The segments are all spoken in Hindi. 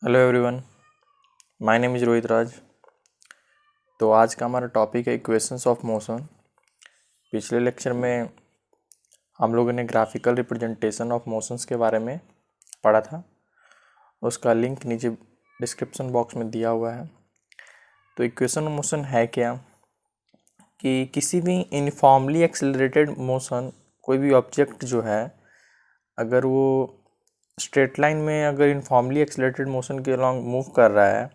Hello everyone, my name is Rohit Raj. तो आज का हमारा टॉपिक है इक्वेशंस ऑफ मोशन। पिछले लेक्चर में हम लोगों ने ग्राफिकल रिप्रेजेंटेशन ऑफ मोशंस के बारे में पढ़ा था। उसका लिंक नीचे डिस्क्रिप्शन बॉक्स में दिया हुआ है। तो इक्वेशन ऑफ मोशन है क्या कि किसी भी यूनिफॉर्मली एक्सेलरेटेड मोशन, कोई भी ऑब्जेक्ट जो है अगर वो स्ट्रेट लाइन में अगर यूनिफॉर्मली एक्सेलरेटेड मोशन के अलॉन्ग मूव कर रहा है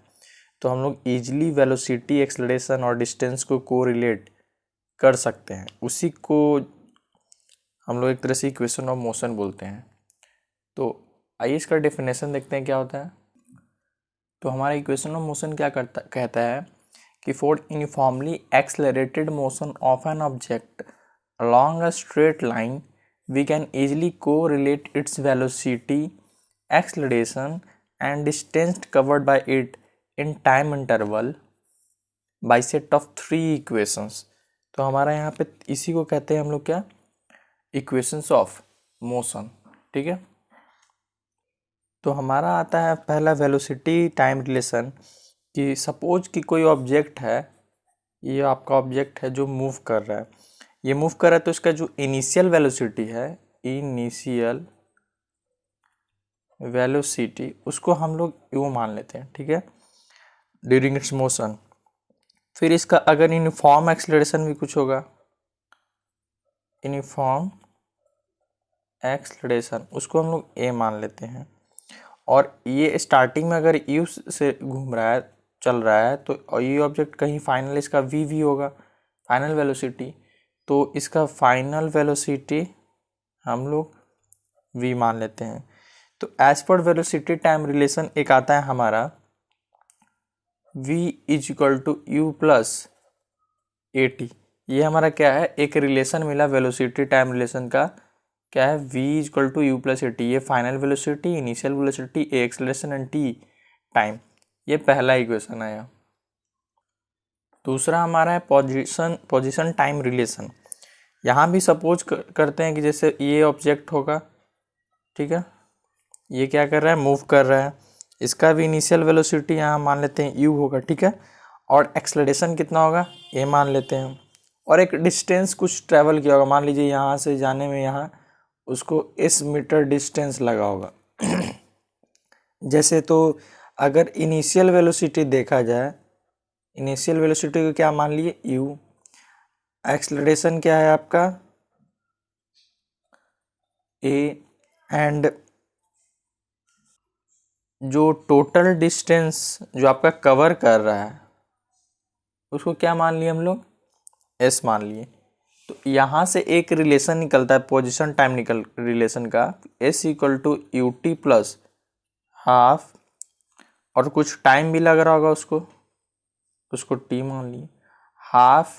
तो हम लोग ईजिली वेलोसिटी, एक्सेलरेशन और डिस्टेंस को कोरिलेट कर सकते हैं। उसी को हम लोग एक तरह से इक्वेशन ऑफ मोशन बोलते हैं। तो आइए इसका डेफिनेशन देखते हैं क्या होता है। तो हमारा इक्वेशन ऑफ मोशन क्या कहता है कि for uniformly accelerated motion of an object along a straight line we can easily correlate its velocity, acceleration and distance covered by it in time interval by set of three equations। तो हमारा यहाँ पे इसी को कहते हैं हम लोग क्या, इक्वेशंस ऑफ मोशन। ठीक है, तो हमारा आता है पहला वेलोसिटी टाइम रिलेशन कि सपोज कि कोई ऑब्जेक्ट है, ये आपका ऑब्जेक्ट है जो मूव कर रहा है। ये मूव कर रहा है तो इसका जो इनिशियल वेलोसिटी है, इनिशियल वेलोसिटी, उसको हम लोग यू मान लेते हैं। ठीक है, ड्यूरिंग इट्स मोशन। फिर इसका अगर यूनिफॉर्म एक्सेलरेशन भी कुछ होगा, यूनिफॉर्म एक्सेलरेशन, उसको हम लोग ए मान लेते हैं। और ये स्टार्टिंग में अगर यू से घूम रहा है, चल रहा है, तो ये ऑब्जेक्ट कहीं फाइनल इसका वी होगा, फाइनल वेलोसिटी। तो इसका फाइनल वेलोसिटी हम लोग वी मान लेते हैं। तो as per velocity time relation एक आता है हमारा v is equal to u plus a t. ये हमारा क्या है, एक रिलेशन मिला वेलोसिटी टाइम रिलेशन का, क्या है, v is equal to u plus a t. ये final velocity, initial velocity, a acceleration and t time. ये पहला इक्वेशन आया। दूसरा हमारा है पोजीशन टाइम रिलेशन। यहाँ भी सपोज करते हैं कि जैसे ये ऑब्जेक्ट होगा, ठीक है, ये क्या कर रहा है, मूव कर रहा है। इसका भी इनिशियल वेलोसिटी यहाँ मान लेते हैं u होगा, ठीक है, और एक्सेलरेशन कितना होगा, a मान लेते हैं। और एक डिस्टेंस कुछ ट्रैवल किया होगा, मान लीजिए यहाँ से जाने में यहाँ उसको s मीटर डिस्टेंस लगा होगा। जैसे तो अगर इनिशियल वेलोसिटी देखा जाए, इनिशियल वेलोसिटी को क्या मान लिए, u। एक्सेलरेशन क्या है आपका, a। एंड जो टोटल डिस्टेंस जो आपका कवर कर रहा है उसको क्या मान लिए हम लोग, एस मान लिए। तो यहाँ से एक रिलेशन निकलता है पोजीशन टाइम रिलेशन का, s equal to u t plus half, और कुछ टाइम भी लग रहा होगा उसको टी मान लिए, हाफ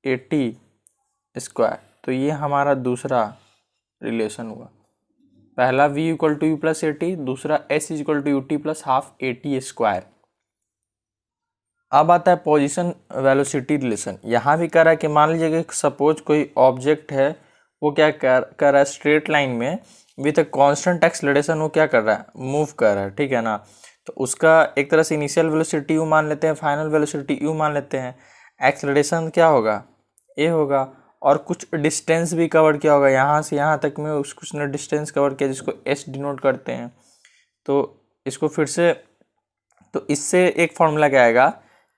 ए टी स्क्वायर। तो ये हमारा दूसरा रिलेशन हुआ। पहला v equal to u plus a t, दूसरा s equal to u t plus half a t square. अब आता है पोजीशन वेलोसिटी रिलेशन। यहाँ भी कह रहा है कि मान लीजिए कि सपोज कोई ऑब्जेक्ट है, वो क्या कर रहा है, स्ट्रेट लाइन में विथ अ कांस्टेंट एक्सेलरेशन वो क्या कर रहा है, मूव कर रहा है, ठीक है ना। तो उसका एक तरह से इनिशियल वेलोसिटी यू मान लेते हैं, फाइनल वेलोसिटी यू मान लेते हैं। एक्सेलरेशन क्या होगा, ए होगा, और कुछ डिस्टेंस भी कवर किया होगा, यहाँ से यहाँ तक में कुछ ने डिस्टेंस कवर किया जिसको एस डिनोट करते हैं। तो इसको फिर से, तो इससे एक फॉर्मूला क्या आएगा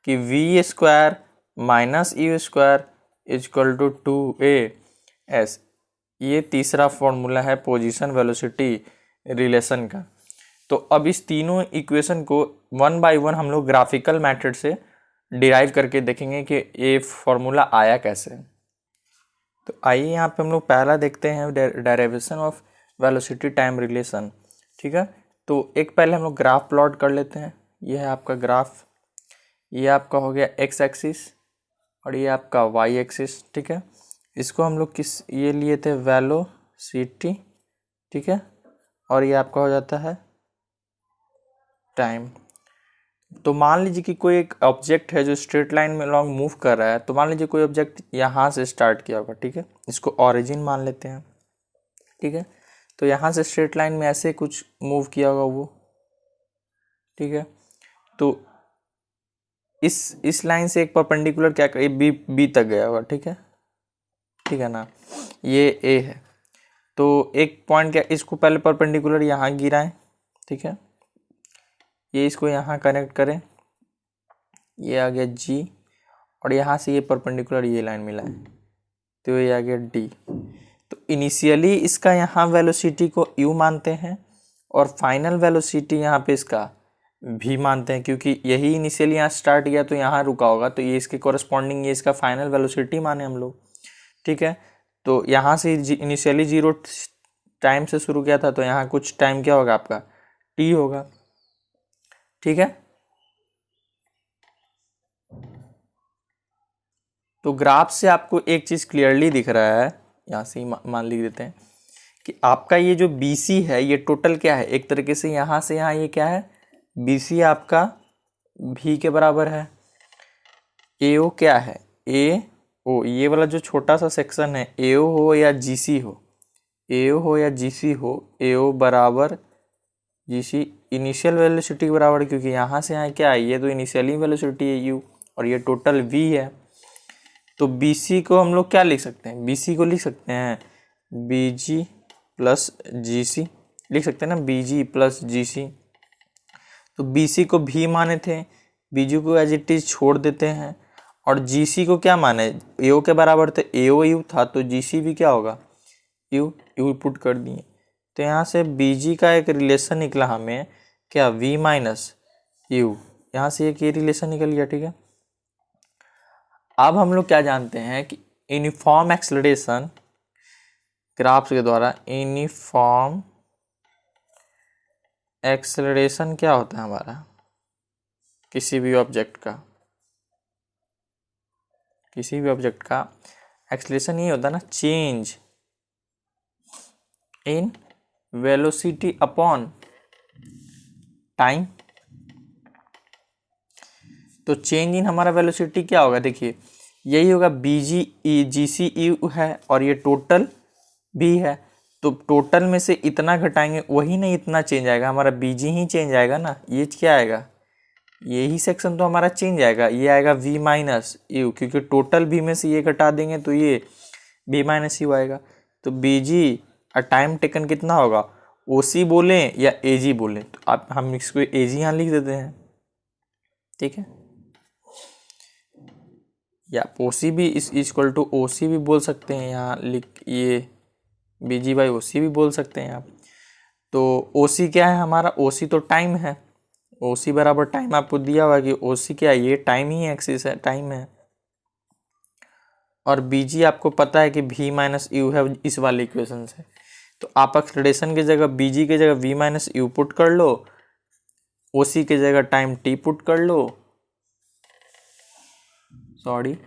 कि v square minus u square is equal to two a s. ये तीसरा फॉर्मूला है पोजीशन वेलोसिटी रिलेशन का। तो अब इस तीनों इक्वेशन को वन बाय वन हम लोग ग्राफिकल मेथड से डिराइव करके देखेंगे कि ये फॉर्मूला आया कैसे। तो आइए यहाँ पे हम लोग पहला देखते हैं derivation of velocity time relation. ठीक है, तो एक पहले हम लोग ग्राफ प्लॉट कर लेते हैं। ये है आपका ग्राफ, ये आपका हो गया एक्स एक्सिस और ये आपका वाई एक्सिस। ठीक है, इसको हम लोग किस ये लिए थे, वेलोसिटी, ठीक है, और ये आपका हो जाता है टाइम। तो मान लीजिए कि कोई एक ऑब्जेक्ट है जो स्ट्रेट लाइन में लॉन्ग मूव कर रहा है। तो मान लीजिए कोई ऑब्जेक्ट यहाँ से स्टार्ट किया होगा, ठीक है, इसको ऑरिजिन मान लेते हैं। ठीक है, तो यहाँ से स्ट्रेट लाइन में ऐसे कुछ मूव किया होगा वो, ठीक है। तो इस लाइन से एक परपेंडिकुलर क्या करे, बी तक गया होगा, ठीक है ना, ये ए है। तो एक पॉइंट क्या, इसको पहले परपेंडिकुलर यहाँ गिराएं, ठीक है, ये इसको यहाँ कनेक्ट करें, ये आ गया जी, और यहाँ से ये परपेंडिकुलर ये लाइन मिला है, तो ये आ गया डी। तो इनिशियली इसका यहाँ वेलोसिटी को यू मानते हैं और फाइनल वेलोसिटी यहाँ पे इसका भी मानते हैं, क्योंकि यही इनिशियली यहाँ स्टार्ट किया तो यहाँ रुका होगा, तो ये इसके कॉरस्पॉन्डिंग ये इसका फाइनल वेलोसिटी माने हम लोग, ठीक है। तो यहाँ से इनिशियली 0 टाइम से शुरू किया था, तो यहाँ कुछ टाइम क्या होगा आपका, टी होगा, ठीक है। तो ग्राफ से आपको एक चीज़ क्लियरली दिख रहा है, यहाँ से ही मान लिख देते हैं कि आपका ये जो BC है ये टोटल क्या है, एक तरीके से यहाँ से यहाँ ये क्या है, BC आपका V के बराबर है। AO क्या है, AO ये वाला जो छोटा सा सेक्शन है, AO हो या GC हो, AO हो या GC हो, AO बराबर GC इनिशियल वेलोसिटी के बराबर, क्योंकि यहाँ से यहाँ क्या है, ये तो इनिशियली वेलोसिटी है U और ये टोटल V है। तो BC को हम लोग क्या लिख सकते हैं, BC को लिख सकते हैं BG प्लस GC, लिख सकते हैं ना, BG प्लस GC। तो BC को भी माने थे, BG को एज इट इज छोड़ देते हैं, और GC को क्या माने, AO के बराबर थे, AO U था, तो GC भी क्या होगा, U पुट कर दिए। तो यहाँ से BG का एक रिलेशन निकला हमें क्या, V माइनस U, यहाँ से एक ये रिलेशन निकल गया, ठीक है। अब हम लोग क्या जानते हैं कि यूनिफॉर्म एक्सेलरेशन ग्राफ्स के द्वारा, यूनिफॉर्म एक्सेलरेशन क्या होता है हमारा, किसी भी ऑब्जेक्ट का एक्सेलरेशन ये होता है ना, change in velocity upon time. तो चेंज इन हमारा वेलोसिटी क्या होगा, देखिए यही होगा, BG GC U है और ये टोटल भी है, तो टोटल में से इतना घटाएंगे वही नहीं इतना चेंज आएगा, हमारा BG ही चेंज आएगा ना, ये क्या आएगा, यही सेक्शन तो हमारा चेंज आएगा, ये आएगा V माइनस U, क्योंकि टोटल भी में से ये घटा देंगे तो ये B माइनस U आएगा। तो BG और टाइम टेकन कितना होगा, OC बोलें या AG बोलें, तो आप हम इसको AG यहाँ लिख देते हैं, ठीक है, या OC भी इस इक्वल टू OC भी बोल सकते हैं, यहाँ लिख ये BG बाई OC भी बोल सकते हैं आप। तो OC क्या है हमारा, OC तो टाइम है, OC बराबर टाइम आपको दिया हुआ कि OC क्या है, ये टाइम ही एक्सिस है, टाइम है, और BG आपको पता है कि V माइनस U है इस वाले इक्वेशन से। तो आप एक्सेलरेशन की जगह BG की जगह V माइनस U पुट कर लो, OC की जगह टाइम T पुट कर लो, सॉरी,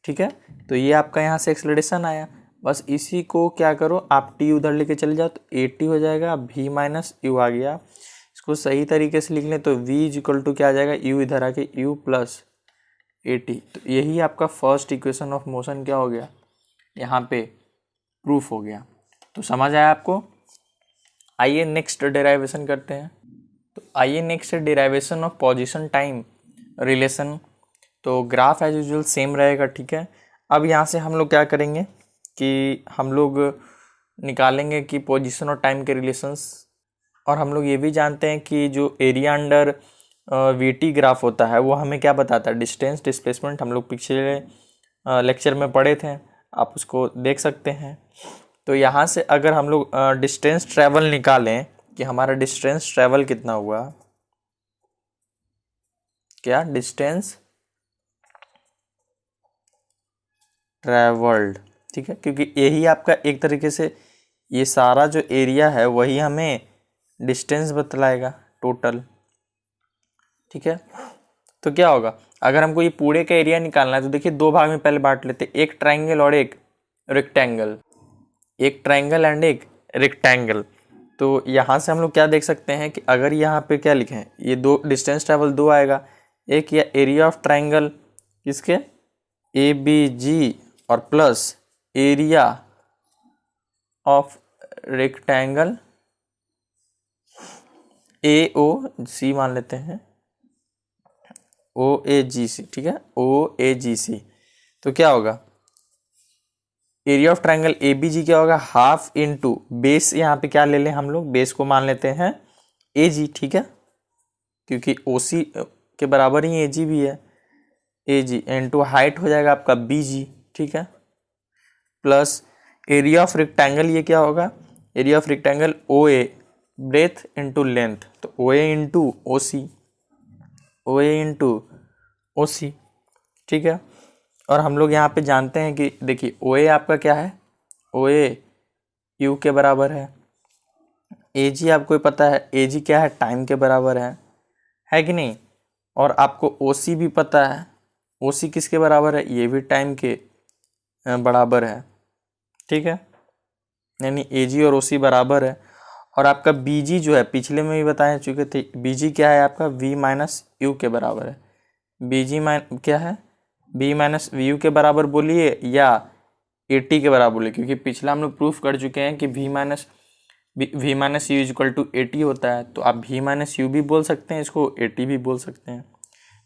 ठीक है। तो ये आपका यहाँ से एक्सेलरेशन आया, बस इसी को क्या करो आप T उधर लेके चले जाओ, तो 80 हो जाएगा, V माइनस U आ गया। इसको सही तरीके से लिख लें तो V इक्वल टू क्या आ जाएगा, U इधर आके U प्लस 80। तो यही आपका फर्स्ट इक्वेशन ऑफ मोशन क्या हो गया, यहाँ पे प्रूफ हो गया। तो समझ आया आपको। आइए नेक्स्ट डेराइवेशन करते हैं। तो आइए next derivation of position time relation. तो ग्राफ एज यूजुअल सेम रहेगा, ठीक है। अब यहाँ से हम लोग क्या करेंगे कि हम लोग निकालेंगे कि पोजीशन और टाइम के रिलेशंस, और हम लोग ये भी जानते हैं कि जो एरिया अंडर VT ग्राफ होता है वो हमें क्या बताता है, डिस्टेंस डिस्प्लेसमेंट, हम लोग पिछले लेक्चर में पढ़े थे, आप उसको देख सकते हैं। तो यहाँ से अगर हम लोग डिस्टेंस ट्रैवल निकालें कि हमारा डिस्टेंस ट्रैवल कितना हुआ, क्या डिस्टेंस ट्रैवल्ड, ठीक है, क्योंकि यही आपका एक तरीके से ये सारा जो एरिया है वही हमें डिस्टेंस बतलाएगा टोटल, ठीक है। तो क्या होगा, अगर हमको ये पूरे का एरिया निकालना है तो देखिए दो भाग में पहले बांट लेते हैं, एक ट्राइंगल और एक रेक्टेंगल, एक ट्राइंगल एंड एक रेक्टेंगल। तो यहाँ से हम लोग क्या देख सकते हैं कि अगर यहाँ पे क्या लिखे हैं, ये दो डिस्टेंस ट्रैवल दो आएगा, एक या एरिया ऑफ ट्राइंगल किसके ABG और plus area of rectangle A O C मान लेते हैं, ओ ए जी सी, ठीक है, ओ ए जी सी। तो क्या होगा, area of triangle A B G क्या होगा, हाफ इंटू बेस, यहाँ पे क्या ले लें हम लोग, बेस को मान लेते हैं ए जी, ठीक है, क्योंकि ओ सी के बराबर ही ए जी भी है, ए जी इंटू हाइट हो जाएगा आपका बी जी, ठीक है, प्लस एरिया ऑफ रेक्टेंगल, ये क्या होगा, area of rectangle O A breadth into length, तो O A into O C, O A into O सी, ठीक है। और हम लोग यहाँ पे जानते हैं कि देखिए ओ ए आपका क्या है, ओ ए यू के बराबर है जी आपको पता है जी क्या है, टाइम के बराबर है कि नहीं। और आपको ओ सी भी पता है, ओ सी किसके बराबर है, ये भी टाइम के बराबर है, ठीक है, यानी जी और ओ सी बराबर है। और आपका जी जो है पिछले में भी बताए चुके थे, जी क्या है आपका v माइनस यू के बराबर है, जी क्या है, v माइनस वी यू के बराबर बोलिए या टी के बराबर बोलिए, क्योंकि पिछला हम लोग प्रूफ कर चुके हैं कि v minus u equal to t होता है, तो आप v माइनस यू भी बोल सकते हैं, इसको टी भी बोल सकते हैं।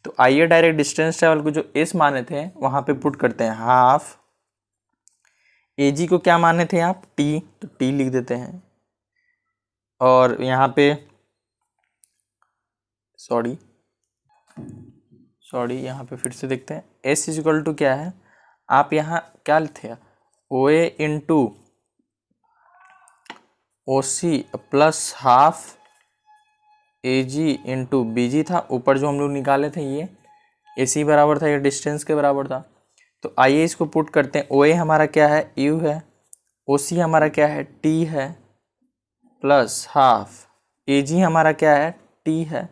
तो आइए डायरेक्ट डिस्टेंस ट्रेवल को जो एस माने थे वहाँ पे पुट करते हैं, हाफ जी को क्या माने थे आप, टी, तो टी लिख देते हैं। और यहाँ पे सॉरी यहाँ पे फिर से देखते हैं, एस इक्वल टू क्या है, आप यहाँ क्या थे, O A into O C plus half A G into B G था, ऊपर जो हम लोग निकाले थे ये ए सी बराबर था, ये डिस्टेंस के बराबर था। तो आइए इसको पुट करते हैं, ओ ए हमारा क्या है, यू है, ओ सी हमारा क्या है, टी है, प्लस हाफ ए जी हमारा क्या है, टी है,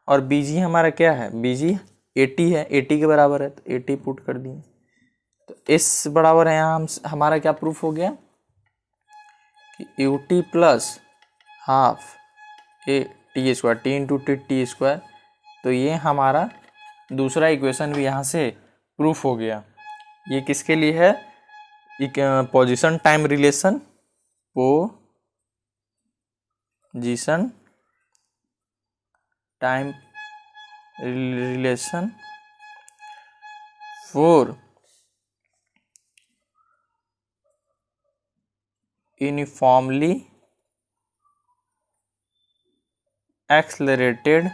और बी जी हमारा क्या है, बी जी 80 है, 80 के बराबर है, तो 80 पुट कर दिए। तो इस बराबर है यहाँ हमारा क्या प्रूफ हो गया कि you t plus half a t square, T into T square. तो ये हमारा दूसरा इक्वेशन भी यहाँ से प्रूफ हो गया। ये किसके लिए है, position time relation, position time relation for uniformly accelerated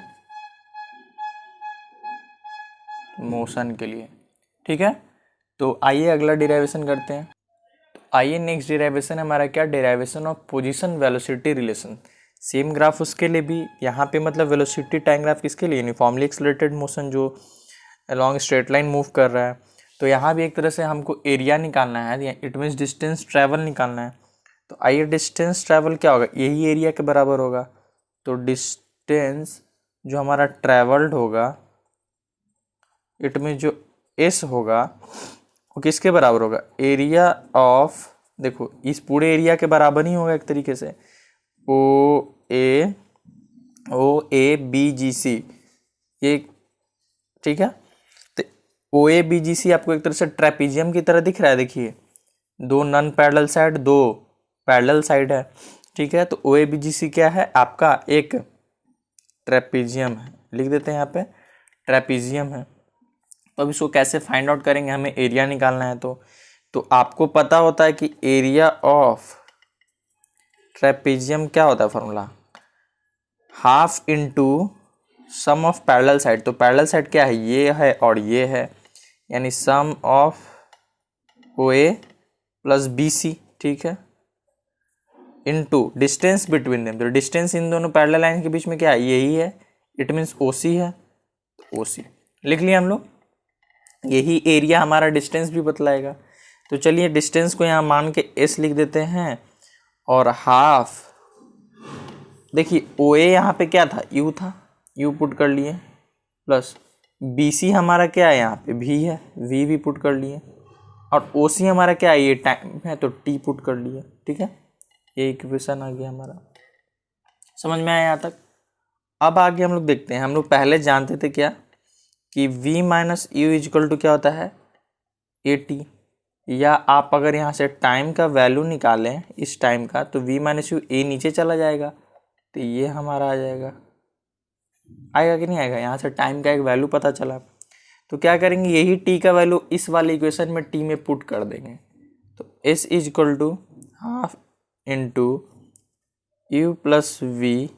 motion के लिए, ठीक है। तो आइए अगला डेरिवेशन करते हैं। तो आइए नेक्स्ट डेरिवेशन हमारा क्या, derivation of position velocity relation. Same graph उसके लिए भी, यहाँ पे मतलब वेलोसिटी टाइम ग्राफ किसके लिए, यूनिफॉर्मली एक्सलरेटेड मोशन जो अलॉन्ग स्ट्रेट लाइन मूव कर रहा है। तो यहाँ भी एक तरह से हमको एरिया निकालना है, इट मीन्स डिस्टेंस ट्रैवल निकालना है। तो आइए डिस्टेंस ट्रैवल क्या होगा, यही एरिया के बराबर होगा। तो डिस्टेंस जो हमारा ट्रैवल्ड होगा, इट मीन जो एस होगा वो किसके बराबर होगा, एरिया ऑफ, देखो इस पूरे एरिया के बराबर ही होगा एक तरीके से, ओ ए बी जी सी, ये ठीक है। तो ओ ए बी जी सी आपको एक तरह से ट्रेपीजियम की तरह दिख रहा है, देखिए दो नॉन पैरेलल साइड, दो पैरेलल साइड है, ठीक है। तो ओ ए बी जी सी क्या है आपका, एक ट्रेपीजियम है, लिख देते हैं यहाँ पे ट्रेपीजियम है। तो अब इसको कैसे फाइंड आउट करेंगे, हमें एरिया निकालना है। तो आपको पता होता है कि एरिया ऑफ ट्रेपीजियम क्या होता है formula, half into sum of parallel side. तो पैरेलल साइड क्या है, ये है और ये है, यानी sum of O A plus B C, ठीक है, इंटू डिस्टेंस बिटवीन देम। तो डिस्टेंस इन दोनों पैरेलल लाइन के बीच में क्या है, यही है, इट मीन्स ओ सी है, ओ सी लिख लिया हम लोग। यही एरिया हमारा डिस्टेंस भी बतलाएगा। तो चलिए डिस्टेंस को यहाँ मान के एस लिख देते हैं, और हाफ, देखिए ओ ए यहाँ पे क्या था, यू था, यू पुट कर लिए, प्लस बी सी हमारा क्या है यहाँ पे, वी है, वी भी पुट कर लिए, और ओ सी हमारा क्या है, ये टाइम है, तो टी पुट कर लिए, ठीक है। ये इक्वेशन आ गया हमारा, समझ में आया यहाँ तक। अब आगे हम लोग देखते हैं, हम लोग पहले जानते थे क्या कि v minus u is equal to क्या होता है, ए टी, या आप अगर यहाँ से टाइम का वैल्यू निकालें इस टाइम का, तो v माइनस यू ए नीचे चला जाएगा, तो ये हमारा आ जाएगा आएगा कि नहीं आएगा, यहाँ से टाइम का एक वैल्यू पता चला। तो क्या करेंगे, यही टी का वैल्यू इस वाले इक्वेशन में टी में पुट कर देंगे। तो s is equal to half into u plus v,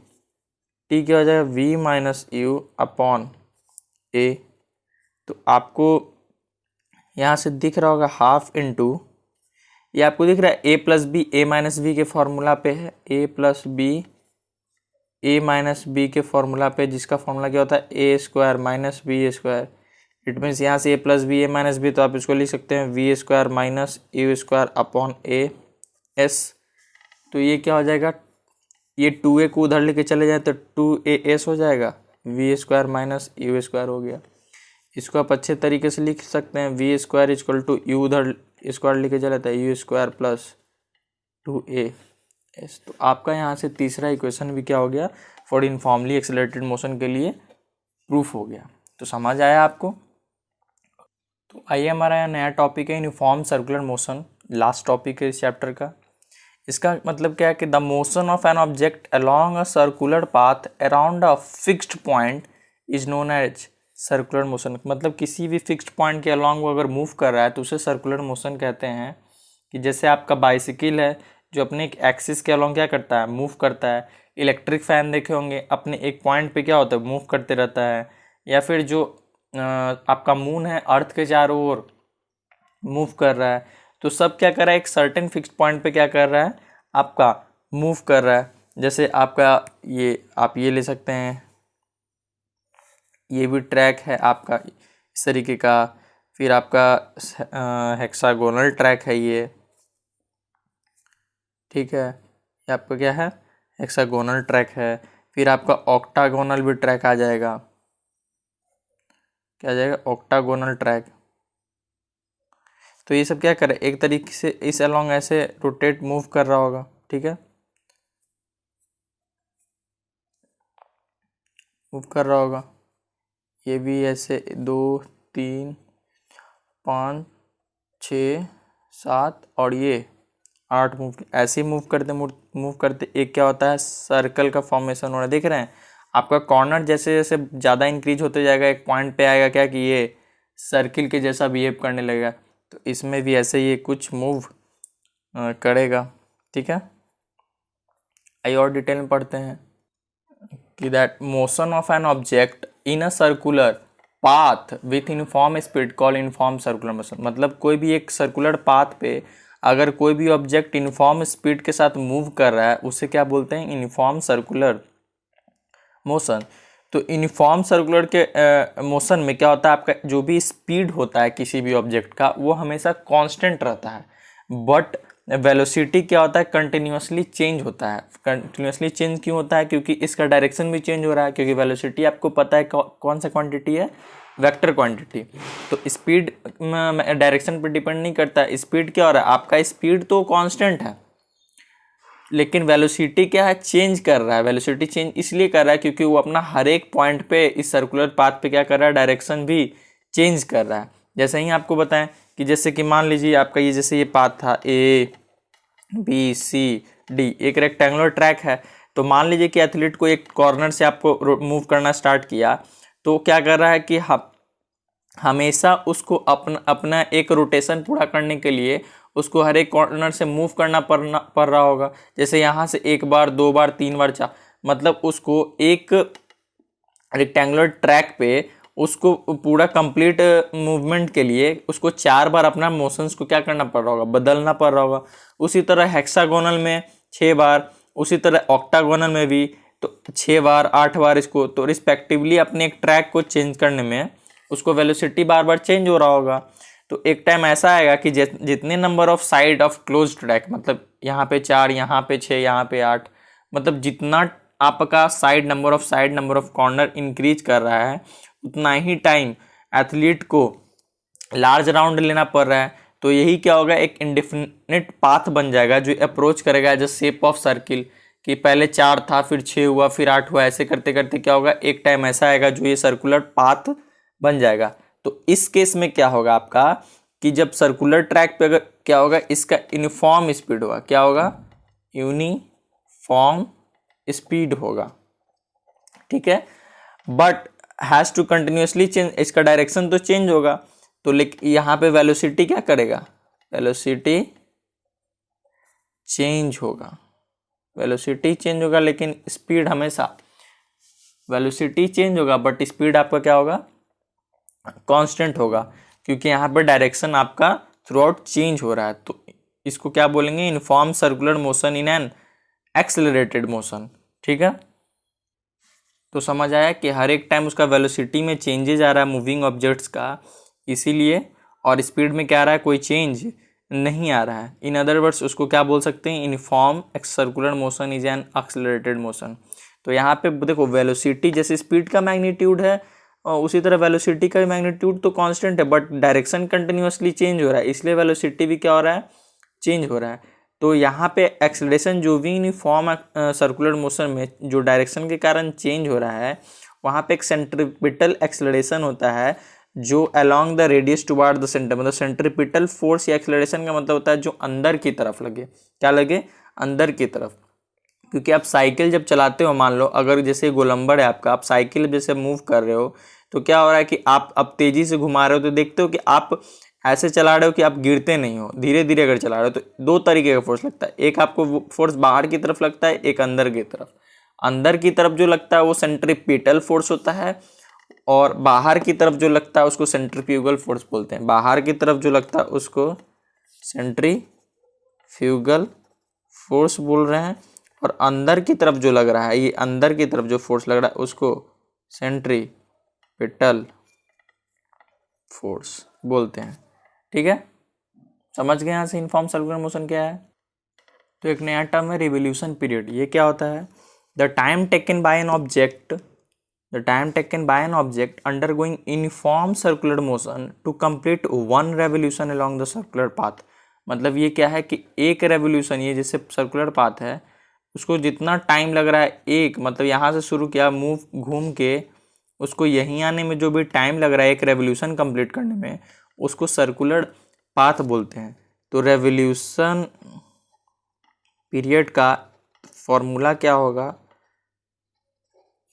t क्या हो जाएगा v minus u upon a. तो आपको यहाँ से दिख रहा होगा हाफ इंटू, ये आपको दिख रहा है a plus b, a minus b के फॉर्मूला पे है, a plus b a minus b के फॉर्मूला पे, जिसका फॉर्मूला क्या होता है a square minus b square. It means यहाँ से a plus b a minus b, तो आप इसको लिख सकते हैं v square minus u square upon a s. तो ये क्या हो जाएगा, ये 2a को उधर लेके चले जाए तो 2as हो जाएगा, v square minus u square हो गया। इसको आप अच्छे तरीके से लिख सकते हैं, v square equal to u उधर स्क्वायर लेके चला जाता है यू स्क्वायर प्लस 2as। तो आपका यहाँ से तीसरा इक्वेशन भी क्या हो गया, फॉर यूनिफॉर्मली एक्सेलरेटेड मोशन के लिए प्रूफ हो गया। तो समझ आया आपको। तो आइए हमारा यहाँ नया टॉपिक है uniform circular motion, last topic है इस चैप्टर का। इसका मतलब क्या है कि the motion of an object along a circular path around a fixed point is known as circular motion. मतलब किसी भी फिक्स्ड पॉइंट के अलोंग वो अगर मूव कर रहा है तो उसे सर्कुलर मोशन कहते हैं। कि जैसे आपका बाइसिकल है जो अपने एक एक्सिस के अलोंग क्या करता है, मूव करता है। इलेक्ट्रिक फैन देखे होंगे, अपने एक पॉइंट पे क्या होता है, मूव करते रहता है। या फिर जो आपका मून है अर्थ के चारों ओर मूव कर रहा है। तो सब क्या कर रहा है, एक सर्टेन फिक्स्ड पॉइंट पे क्या कर रहा है, आपका मूव कर रहा है। जैसे आपका ये आप ये ले सकते हैं, ये भी ट्रैक है आपका इस तरीके का। फिर आपका हेक्सागोनल ट्रैक है ये, ठीक है, ये आपका क्या है, हेक्सागोनल ट्रैक है। फिर आपका ऑक्टागोनल भी ट्रैक आ जाएगा, क्या आ जाएगा, ऑक्टागोनल ट्रैक। तो ये सब क्या करे, एक तरीके से इस अलोंग ऐसे रोटेट मूव कर रहा होगा, ठीक है, मूव कर रहा होगा। ये भी ऐसे 2 3 5 6 7 और ये 8 मूव, ऐसे ही मूव करते एक क्या होता है, सर्कल का फॉर्मेशन हो रहा है। देख रहे हैं आपका कॉर्नर जैसे जैसे ज़्यादा इंक्रीज होते जाएगा, एक पॉइंट पे आएगा क्या कि ये सर्किल के जैसा बिहेव करने लगेगा। तो इसमें भी ऐसे ही कुछ मूव करेगा, ठीक है। आइए और डिटेल में पढ़ते हैं कि that motion of an object in a circular path with uniform speed call uniform circular motion. मतलब कोई भी एक सर्कुलर पाथ पे अगर कोई भी ऑब्जेक्ट यूनिफॉर्म स्पीड के साथ मूव कर रहा है उसे क्या बोलते हैं, यूनिफॉर्म सर्कुलर मोशन। तो यूनिफॉर्म सर्कुलर के मोशन में क्या होता है, आपका जो भी स्पीड होता है किसी भी ऑब्जेक्ट का वो हमेशा कांस्टेंट रहता है, बट वेलोसिटी क्या होता है, कंटिन्यूसली चेंज होता है। कंटिन्यूसली चेंज क्यों होता है, क्योंकि इसका डायरेक्शन भी चेंज हो रहा है। क्योंकि वेलोसिटी आपको पता है कौन सा क्वांटिटी है, वेक्टर क्वांटिटी। तो स्पीड डायरेक्शन पर डिपेंड नहीं करता। स्पीड क्या हो रहा है, आपका स्पीड तो कांस्टेंट है लेकिन वेलोसिटी क्या है, चेंज कर रहा है। वेलोसिटी चेंज इसलिए कर रहा है क्योंकि वो अपना हर एक पॉइंट पे इस सर्कुलर पाथ पे क्या कर रहा है, डायरेक्शन भी चेंज कर रहा है। जैसे ही आपको बताएं कि जैसे कि मान लीजिए आपका ये जैसे ये पाथ था ABCD, एक रेक्टेंगुलर ट्रैक है। तो मान लीजिए कि एथलीट को एक कॉर्नर से आपको मूव करना स्टार्ट किया, तो क्या कर रहा है कि हमेशा उसको अपना एक रोटेशन पूरा करने के लिए उसको हर एक कॉर्नर से मूव करना पड़ रहा होगा। जैसे यहाँ से एक बार 2 बार 3 बार 4, मतलब उसको एक रेक्टेंगुलर ट्रैक पे उसको पूरा कंप्लीट मूवमेंट के लिए उसको 4 बार अपना मोशंस को क्या करना पड़ रहा होगा, बदलना पड़ रहा होगा। उसी तरह हेक्सागोनल में 6 बार, उसी तरह ऑक्टागोनल में भी तो 6 बार 8 बार इसको, तो रिस्पेक्टिवली अपने एक ट्रैक को चेंज करने में उसको वेलोसिटी बार बार चेंज हो रहा होगा। तो एक टाइम ऐसा आएगा कि जितने number of side of close track, मतलब यहाँ पे 4, यहाँ पे 6, यहाँ पे 8, मतलब जितना आपका नंबर ऑफ कॉर्नर इंक्रीज कर रहा है उतना ही टाइम एथलीट को लार्ज राउंड लेना पड़ रहा है। तो यही क्या होगा, एक इंडेफिनिट पाथ बन जाएगा जो अप्रोच करेगा as a shape of circle, कि पहले 4 था फिर 6 हुआ फिर 8 हुआ, ऐसे करते करते क्या होगा, एक टाइम ऐसा आएगा जो ये सर्कुलर पाथ बन जाएगा। तो इस केस में क्या होगा आपका कि जब सर्कुलर ट्रैक पे अगर क्या होगा, इसका यूनिफॉर्म स्पीड होगा, क्या होगा, यूनिफॉर्म स्पीड होगा, ठीक है। But has to continuously change, इसका डायरेक्शन तो चेंज होगा, तो यहाँ पे वेलोसिटी क्या करेगा, वेलोसिटी चेंज होगा, वेलोसिटी चेंज होगा, लेकिन स्पीड हमेशा, वेलोसिटी चेंज होगा बट स्पीड आपका क्या होगा, कांस्टेंट होगा, क्योंकि यहाँ पर डायरेक्शन आपका थ्रू आउट चेंज हो रहा है। तो इसको क्या बोलेंगे, uniform circular motion in an accelerated motion. ठीक है, तो समझ आया कि हर एक टाइम उसका वेलोसिटी में चेंजेज आ रहा है मूविंग ऑब्जेक्ट्स का, इसीलिए, और स्पीड में क्या आ रहा है, कोई चेंज नहीं आ रहा है। इन अदर वर्ड्स उसको क्या बोल सकते हैं, uniform circular motion is an accelerated motion. तो यहाँ पे देखो वेलोसिटी जैसे स्पीड का मैग्नीट्यूड है, और उसी तरह वेलोसिटी का मैग्नीट्यूड तो कांस्टेंट है, बट डायरेक्शन कंटिन्यूसली चेंज हो रहा है, इसलिए वेलोसिटी भी क्या हो रहा है, चेंज हो रहा है। तो यहाँ पे एक्सेलरेशन जो भी यूनिफॉर्म सर्कुलर मोशन में जो डायरेक्शन के कारण चेंज हो रहा है, वहाँ पे एक सेंट्रीपिटल एक्सेलरेशन होता है जो along the radius toward the centre, मतलब सेंट्रीपिटल फोर्स या एक्सेलरेशन का मतलब होता है जो अंदर की तरफ लगे, क्या लगे, अंदर की तरफ। क्योंकि आप साइकिल जब चलाते हो, मान लो अगर जैसे गोलंबर है आपका, आप साइकिल जैसे मूव कर रहे हो, तो क्या हो रहा है कि आप अब तेजी से घुमा रहे हो, तो देखते हो कि आप ऐसे चला रहे हो कि आप गिरते नहीं हो, धीरे धीरे अगर चला रहे हो तो दो तरीके का फोर्स लगता है, एक आपको फोर्स बाहर की तरफ लगता है, एक अंदर की तरफ। अंदर की तरफ जो लगता है वो सेंट्रीपिटल फोर्स होता है, और बाहर की तरफ जो लगता है उसको सेंट्रीफ्यूगल फोर्स बोलते हैं। बाहर की तरफ जो लगता है उसको सेंट्रीफ्यूगल फोर्स बोल रहे हैं, और अंदर की तरफ जो लग रहा है, ये अंदर की तरफ जो फोर्स लग रहा है उसको सेंट्रीपिटल फोर्स बोलते हैं। ठीक है, समझ गए यहाँ से यूनिफॉर्म सर्कुलर मोशन क्या है। तो एक नया टर्म है रिवोल्यूशन पीरियड। ये क्या होता है, the time taken by an object, the time taken by an object undergoing uniform circular motion to complete one revolution along the circular path. मतलब ये क्या है कि एक रेवोल्यूशन, ये जैसे सर्कुलर पाथ है, उसको जितना टाइम लग रहा है, एक मतलब यहाँ से शुरू किया मूव घूम के, उसको यहीं आने में जो भी टाइम लग रहा है एक रेवोल्यूशन कंप्लीट करने में, उसको सर्कुलर पाथ बोलते हैं। तो रेवोल्यूशन पीरियड का फॉर्मूला क्या होगा,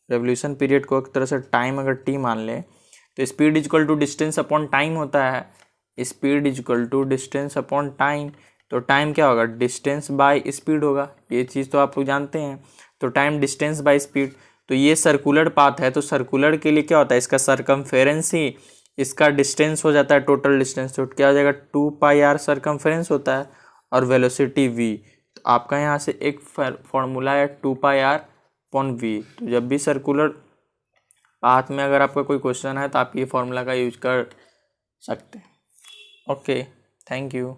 रेवोल्यूशन पीरियड को एक तरह से टाइम अगर टी मान ले, तो speed is equal to distance upon time होता है, speed is equal to distance upon time. तो टाइम क्या होगा, डिस्टेंस बाय स्पीड होगा, ये चीज़ तो आप लोग जानते हैं। तो टाइम डिस्टेंस बाय स्पीड, तो ये सर्कुलर पाथ है, तो सर्कुलर के लिए क्या होता है, इसका सरकमफेरेंस ही इसका डिस्टेंस हो जाता है, टोटल डिस्टेंस। तो क्या हो जाएगा, 2πr सरकमफेरेंस होता है, और वेलोसिटी v। तो आपका यहाँ से एक फॉर्मूला है 2πr/v। तो जब भी सर्कुलर पाथ में अगर आपका कोई क्वेश्चन है तो आप ये फॉर्मूला का यूज कर सकते हैं। Okay, thank you.